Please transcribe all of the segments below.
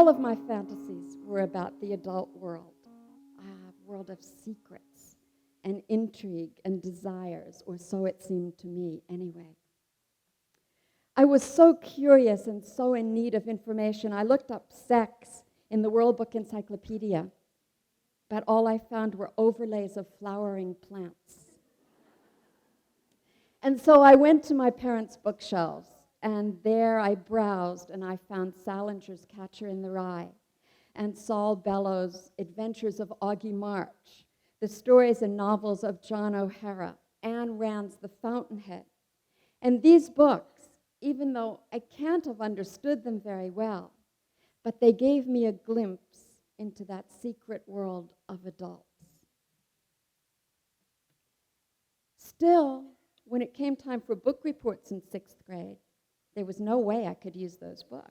All of my fantasies were about the adult world, a world of secrets and intrigue and desires, or so it seemed to me anyway. I was so curious and so in need of information. I looked up sex in the World Book Encyclopedia, but all I found were overlays of flowering plants. And so I went to my parents' bookshelves, and there I browsed, and I found Salinger's Catcher in the Rye, and Saul Bellow's Adventures of Augie March, the stories and novels of John O'Hara, Anne Rand's The Fountainhead. And these books, even though I can't have understood them very well, but they gave me a glimpse into that secret world of adults. Still, when it came time for book reports in 6th grade, there was no way I could use those books.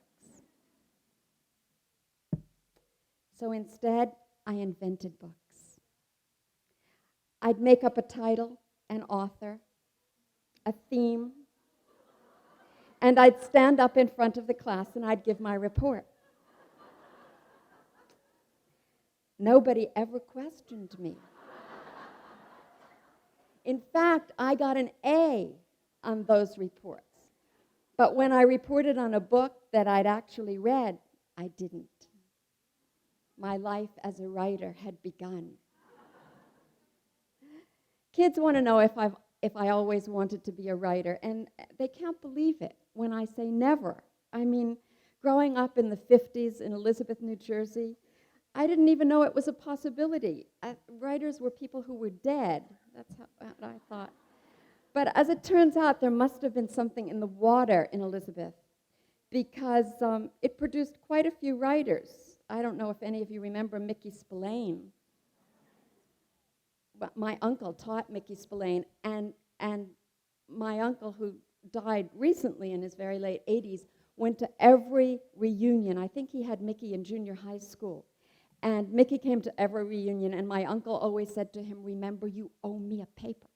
So instead, I invented books. I'd make up a title, an author, a theme, and I'd stand up in front of the class and I'd give my report. Nobody ever questioned me. In fact, I got an A on those reports. But when I reported on a book that I'd actually read, I didn't. My life as a writer had begun. Kids want to know if I always wanted to be a writer, and they can't believe it when I say never. I mean, growing up in the 50s in Elizabeth, New Jersey, I didn't even know it was a possibility. Writers were people who were dead. That's what I thought. But as it turns out, there must have been something in the water in Elizabeth, because it produced quite a few writers. I don't know if any of you remember Mickey Spillane. But my uncle taught Mickey Spillane, and my uncle, who died recently in his very late 80s, went to every reunion. I think he had Mickey in junior high school. And Mickey came to every reunion, and my uncle always said to him, "Remember, you owe me a paper."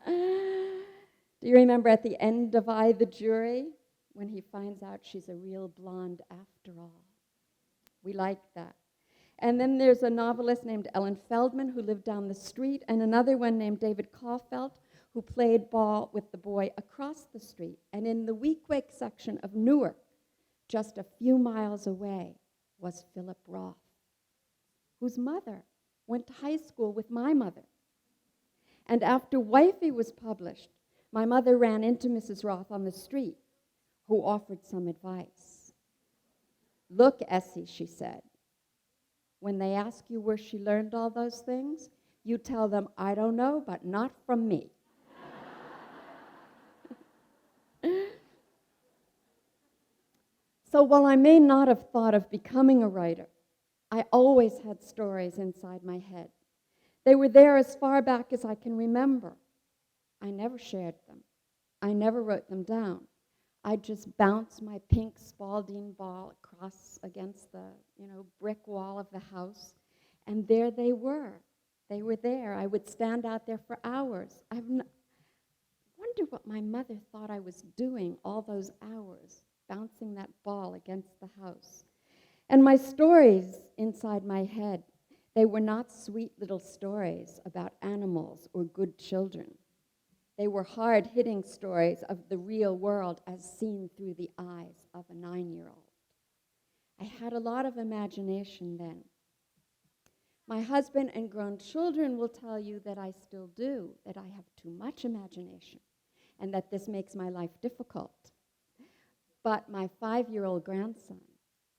Do you remember at the end of I, the Jury, when he finds out she's a real blonde after all? We like that. And then there's a novelist named Ellen Feldman who lived down the street, and another one named David Caulfield who played ball with the boy across the street. And in the Weequahic section of Newark, just a few miles away, was Philip Roth, whose mother went to high school with my mother. And after Wifey was published, my mother ran into Mrs. Roth on the street, who offered some advice. "Look, Essie," she said, "when they ask you where she learned all those things, you tell them, 'I don't know, but not from me.'" So while I may not have thought of becoming a writer, I always had stories inside my head. They were there as far back as I can remember. I never shared them. I never wrote them down. I'd just bounce my pink Spalding ball across against the, brick wall of the house, and there they were. They were there. I would stand out there for hours. I wonder what my mother thought I was doing all those hours, bouncing that ball against the house. And my stories inside my head, they were not sweet little stories about animals or good children. They were hard-hitting stories of the real world as seen through the eyes of a 9-year-old. I had a lot of imagination then. My husband and grown children will tell you that I still do, that I have too much imagination, and that this makes my life difficult. But my 5-year-old grandson,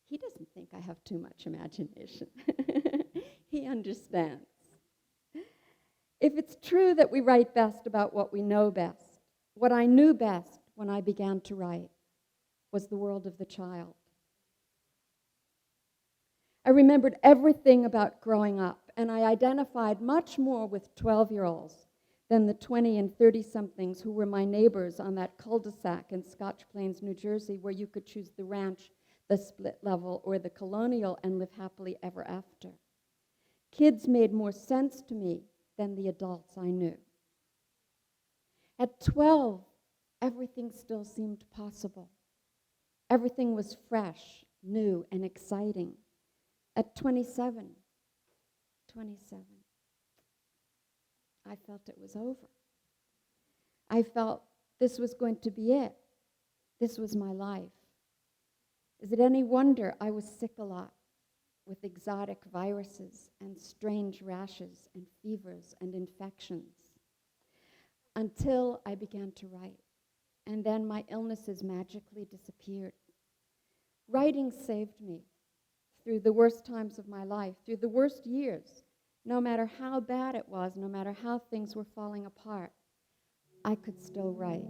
he doesn't think I have too much imagination. He understands. If it's true that we write best about what we know best, what I knew best when I began to write was the world of the child. I remembered everything about growing up, and I identified much more with 12-year-olds than the 20 and 30-somethings who were my neighbors on that cul-de-sac in Scotch Plains, New Jersey, where you could choose the ranch, the split level, or the colonial and live happily ever after. Kids made more sense to me than the adults I knew. At 12, everything still seemed possible. Everything was fresh, new, and exciting. At 27, I felt it was over. I felt this was going to be it. This was my life. Is it any wonder I was sick a lot with exotic viruses and strange rashes and fevers and infections? Until I began to write, and then my illnesses magically disappeared. Writing saved me through the worst times of my life, through the worst years. No matter how bad it was, no matter how things were falling apart, I could still write.